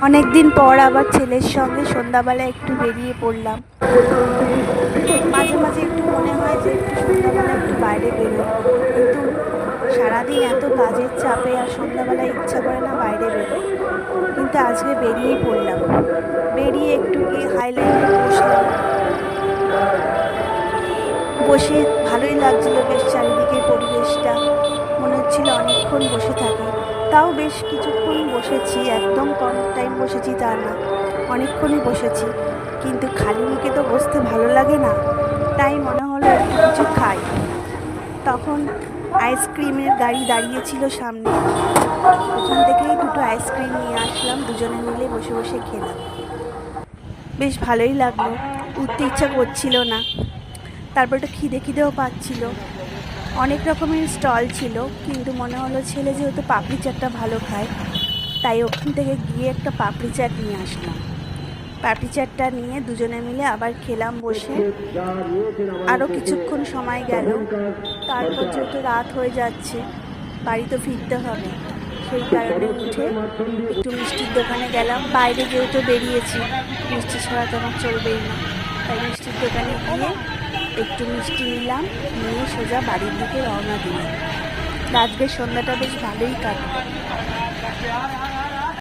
অনেক দিন পর আবার ছেলের সঙ্গে সন্ধ্যাবেলায় একটু বেরিয়ে পড়লাম। মাঝে মাঝে একটু মনে হয় যে একটু সন্ধ্যাবেলা একটু বাইরে বেরোই, কিন্তু সারাদিন এত কাজের চাপে আর সন্ধ্যাবেলায় ইচ্ছা করে না বাইরে বেরোই। কিন্তু আজকে বেরিয়েই পড়লাম। বেরিয়ে একটু গিয়ে হাইল্যান্ডে বসলাম। বসে ভালোই লাগছিল, বেশ চারিদিকের পরিবেশটা। মনে হচ্ছিল অনেকক্ষণ বসে থাকি। তাও বেশ কিছুক্ষণ বসেছি, একদম কম টাইম বসেছি তা না, অনেকক্ষণই বসেছি। কিন্তু খালি মুখে তো বসতে ভালো লাগে না, তাই মনে হলো একটু কিছু খাই। তখন আইসক্রিমের গাড়ি দাঁড়িয়েছিল সামনে, ওখান থেকেই দুটো আইসক্রিম নিয়ে আসলাম, দুজনে মিলে বসে বসে খেলাম। বেশ ভালোই লাগলো, উঠতে ইচ্ছা করছিল না। তারপর একটু খিদেও পাচ্ছিল। অনেক রকমের স্টল ছিল, কিন্তু মনে হলো ছেলে যেহেতু পাপড়ি চাটটা ভালো খায়, তাই ওখান থেকে গিয়ে একটা পাপড়ি চাট নিয়ে আসলাম। পাপড়ি চাটটা নিয়ে দুজনে মিলে আবার খেলাম বসে। আরও কিছুক্ষণ সময় গেল, তারপর যেহেতু রাত হয়ে যাচ্ছে, বাড়ি তো ফিরতে হবে, সেই কারণে উঠে একটু মিষ্টির দোকানে গেলাম। বাইরে যেহেতু বেরিয়েছি, মিষ্টি ছাড়া তো আমার চলবেই না, তাই মিষ্টির দোকানে গিয়ে একটু মিষ্টি নিলাম, নিয়ে সোজা বাড়ির দিকে রওনা দিলাম। আজকের সন্ধ্যাটা বেশ ভালোই কাটলো।